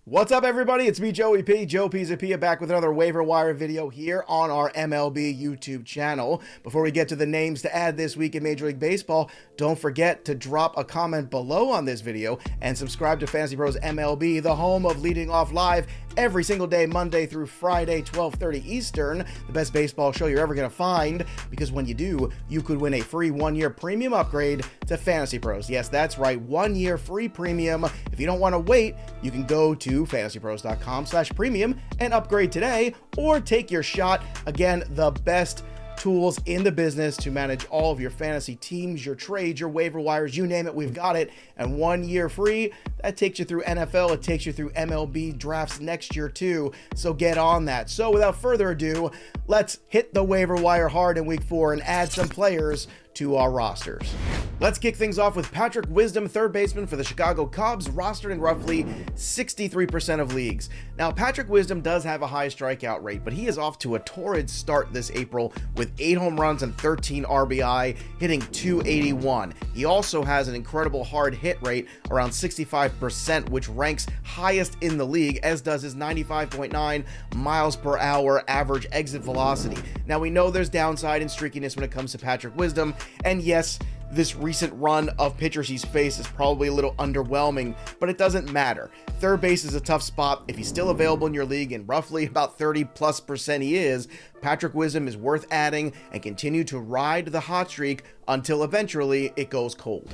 What's up, everybody? It's me, Joey P. Joe Pizzapia, back with another waiver wire video here on our MLB YouTube channel. Before we get to the names to add this week in Major League Baseball, don't forget to drop a comment below on this video and subscribe to FantasyPros MLB, the home of leading off live every single day, Monday through Friday, 12:30 Eastern, the best baseball show you're ever going to find, because when you do, you could win a free one-year premium upgrade to FantasyPros. Yes, that's right, 1 year free premium. If you don't want to wait, you can go to fantasypros.com/premium and upgrade today, or take your shot. Again, the best tools in the business to manage all of your fantasy teams, your trades, your waiver wires, you name it, we've got it. And 1 year free, that takes you through NFL, it takes you through MLB drafts next year too, so get on that. So without further ado, let's hit the waiver wire hard in week 4 and add some players to our rosters. Let's kick things off with Patrick Wisdom, third baseman for the Chicago Cubs, rostered in roughly 63% of leagues. Now, Patrick Wisdom does have a high strikeout rate, but he is off to a torrid start this April with 8 home runs and 13 RBI, hitting .281. He also has an incredible hard hit rate, around 65%, which ranks highest in the league, as does his 95.9 miles per hour average exit velocity. Now, we know there's downside and streakiness when it comes to Patrick Wisdom, and yes, this recent run of pitchers he's faced is probably a little underwhelming, but it doesn't matter. Third base is a tough spot. If he's still available in your league, and roughly about 30+% he is, Patrick Wisdom is worth adding and continue to ride the hot streak until eventually it goes cold.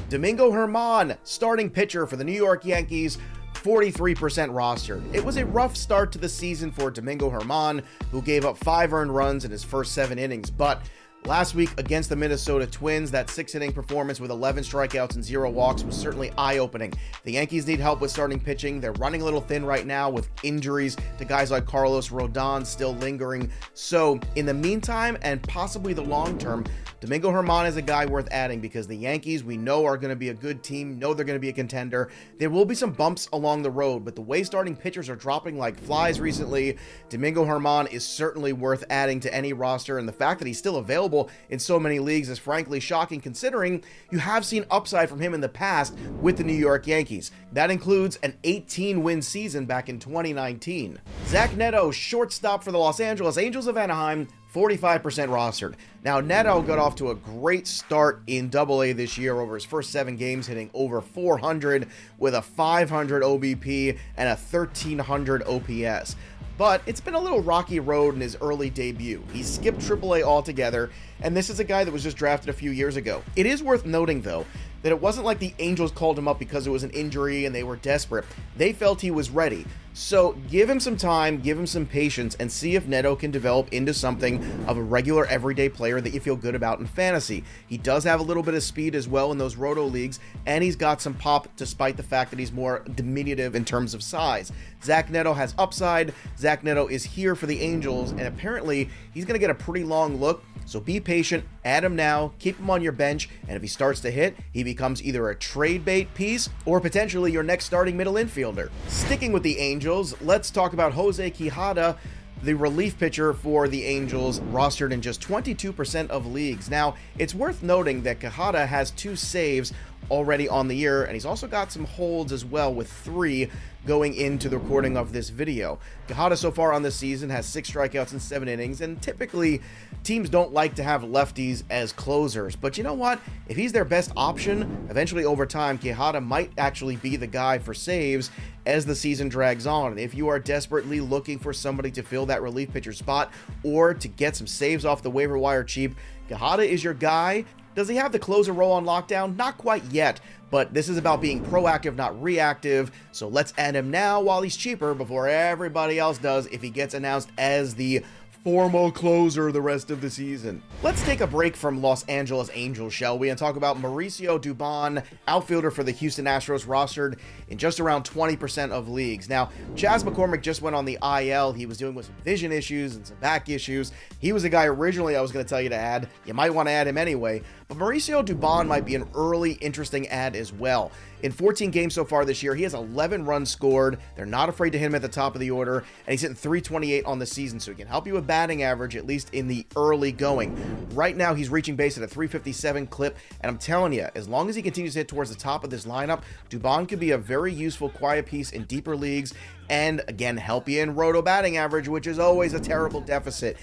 Domingo Herman, starting pitcher for the New York Yankees, 43% rostered. It was a rough start to the season for Domingo Herman, who gave up 5 earned runs in his first 7 innings, but last week against the Minnesota Twins, that 6-inning performance with 11 strikeouts and 0 walks was certainly eye-opening. The Yankees need help with starting pitching. They're running a little thin right now with injuries to guys like Carlos Rodon still lingering. So in the meantime, and possibly the long term, Domingo Herman is a guy worth adding, because the Yankees, we know, are going to be a good team, know they're going to be a contender. There will be some bumps along the road, but the way starting pitchers are dropping like flies recently, Domingo Herman is certainly worth adding to any roster, and the fact that he's still available in so many leagues is frankly shocking, considering you have seen upside from him in the past with the New York Yankees. That includes an 18-win season back in 2019. Zac Netto, shortstop for the Los Angeles Angels of Anaheim, 45% rostered. Now, Netto got off to a great start in Double-A this year over his first 7 games, hitting over 400 with a 500 OBP and a 1300 OPS. But it's been a little rocky road in his early debut. He skipped AAA altogether, and this is a guy that was just drafted a few years ago. It is worth noting, though, that it wasn't like the Angels called him up because it was an injury and they were desperate. They felt he was ready. So give him some time, give him some patience, and see if Netto can develop into something of a regular everyday player that you feel good about in fantasy. He does have a little bit of speed as well in those roto leagues, and he's got some pop despite the fact that he's more diminutive in terms of size. Zac Netto has upside. Zac Netto is here for the Angels, and apparently he's going to get a pretty long look. So be patient, add him now, keep him on your bench, and if he starts to hit, he becomes either a trade bait piece or potentially your next starting middle infielder. Sticking with the Angels, let's talk about Jose Quijada, the relief pitcher for the Angels, rostered in just 22% of leagues. Now, it's worth noting that Quijada has 2 saves already on the year, and he's also got some holds as well, with 3 going into the recording of this video. Quijada so far on this season has 6 strikeouts in 7 innings, and typically teams don't like to have lefties as closers, but you know what? If he's their best option, eventually over time, Quijada might actually be the guy for saves as the season drags on. And if you are desperately looking for somebody to fill that relief pitcher spot or to get some saves off the waiver wire cheap, Quijada is your guy. Does he have the closer role on lockdown? Not quite yet, but this is about being proactive, not reactive. So let's add him now while he's cheaper before everybody else does if he gets announced as the formal closer the rest of the season. Let's take a break from Los Angeles Angels, shall we, and talk about Mauricio Dubon, outfielder for the Houston Astros, rostered in just around 20% of leagues. Now, Chas McCormick just went on the IL. He was dealing with some vision issues and some back issues. He was a guy originally I was going to tell you to add. You might want to add him anyway, but Mauricio Dubon might be an early interesting add as well. In 14 games so far this year, he has 11 runs scored. They're not afraid to hit him at the top of the order, and he's hitting .328 on the season, so he can help you with batting average, at least in the early going. Right now, he's reaching base at a 357 clip, and I'm telling you, as long as he continues to hit towards the top of this lineup, Dubon could be a very useful quiet piece in deeper leagues, and again, help you in roto batting average, which is always a terrible deficit.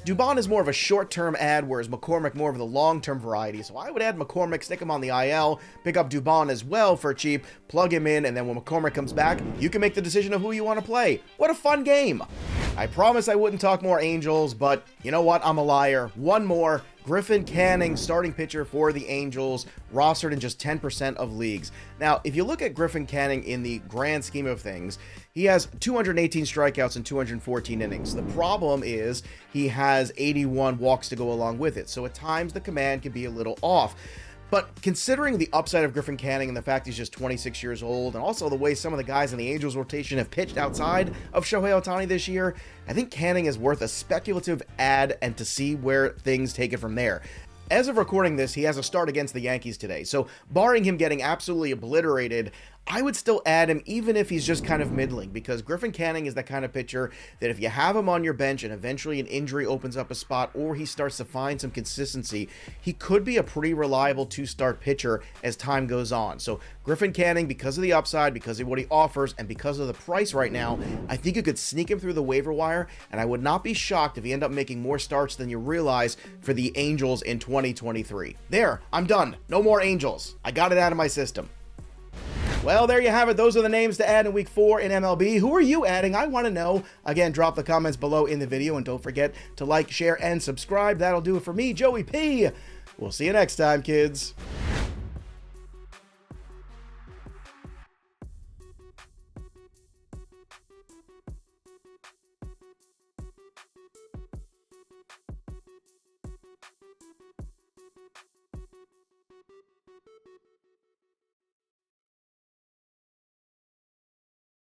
Dubon is more of a short-term ad, whereas McCormick more of the long-term variety. So I would add McCormick, stick him on the IL, pick up Dubon as well for cheap, plug him in, and then when McCormick comes back, you can make the decision of who you want to play. What a fun game! I promised I wouldn't talk more Angels, but you know what? I'm a liar. One more. Griffin Canning, starting pitcher for the Angels, rostered in just 10% of leagues. Now, if you look at Griffin Canning in the grand scheme of things, he has 218 strikeouts in 214 innings. The problem is he has 81 walks to go along with it, so at times the command can be a little off. But considering the upside of Griffin Canning and the fact he's just 26 years old, and also the way some of the guys in the Angels rotation have pitched outside of Shohei Ohtani this year, I think Canning is worth a speculative add and to see where things take it from there. As of recording this, he has a start against the Yankees today, so barring him getting absolutely obliterated, I would still add him even if he's just kind of middling, because Griffin Canning is that kind of pitcher that if you have him on your bench and eventually an injury opens up a spot or he starts to find some consistency, he could be a pretty reliable two-start pitcher as time goes on. So Griffin Canning, because of the upside, because of what he offers, and because of the price right now, I think you could sneak him through the waiver wire, and I would not be shocked if he end up making more starts than you realize for the Angels in 2023. There, I'm done. No more Angels. I got it out of my system. Well, there you have it. Those are the names to add in Week 4 in MLB. Who are you adding? I want to know. Again, drop the comments below in the video, and don't forget to like, share, and subscribe. That'll do it for me, Joey P. We'll see you next time, kids.